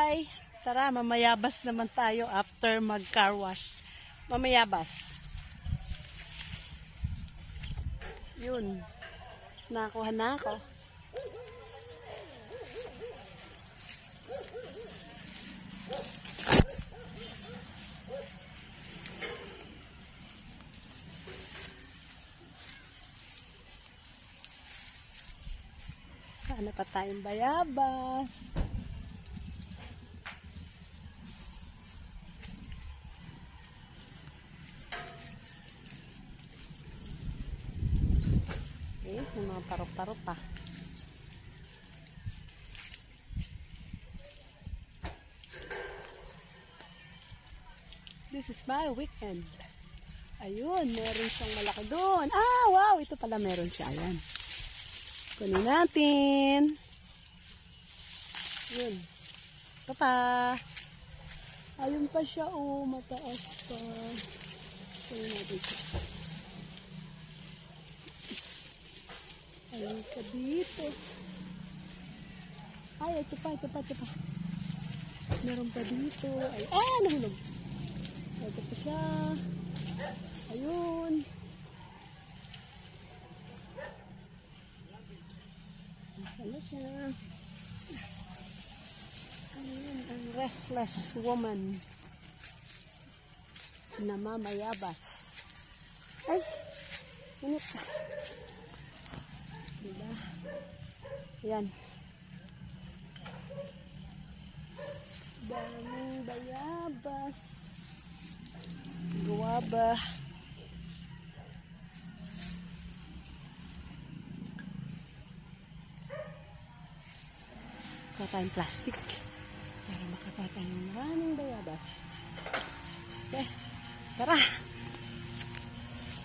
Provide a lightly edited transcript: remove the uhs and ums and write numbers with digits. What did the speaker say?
Bye! Tara, mamayabas naman tayo after mag-car wash. Mamayabas. Yun. Nakuha na ako. Ano pa tayong bayabas? Okay, may mga parok-parok pa. This is my weekend. Ayun, meron siyang malaki doon. Ah, wow! Ito pala meron siya. Ayan. Kunin natin. Yun. Papa. Ayun pa siya. Oh, mataas pa. Kunin natin siya. Ayun pa dito. Ay, ito pa. Meron pa dito. Ay, nahulog. Ito pa siya. Ayun. Ano siya? Ayun, ang restless woman na mamayabas. Ay! Init ka. Diba? Ayan. Daming bayabas. Guwaba. Kuha tayong plastic para makakata yung maraming bayabas. Okay, tara!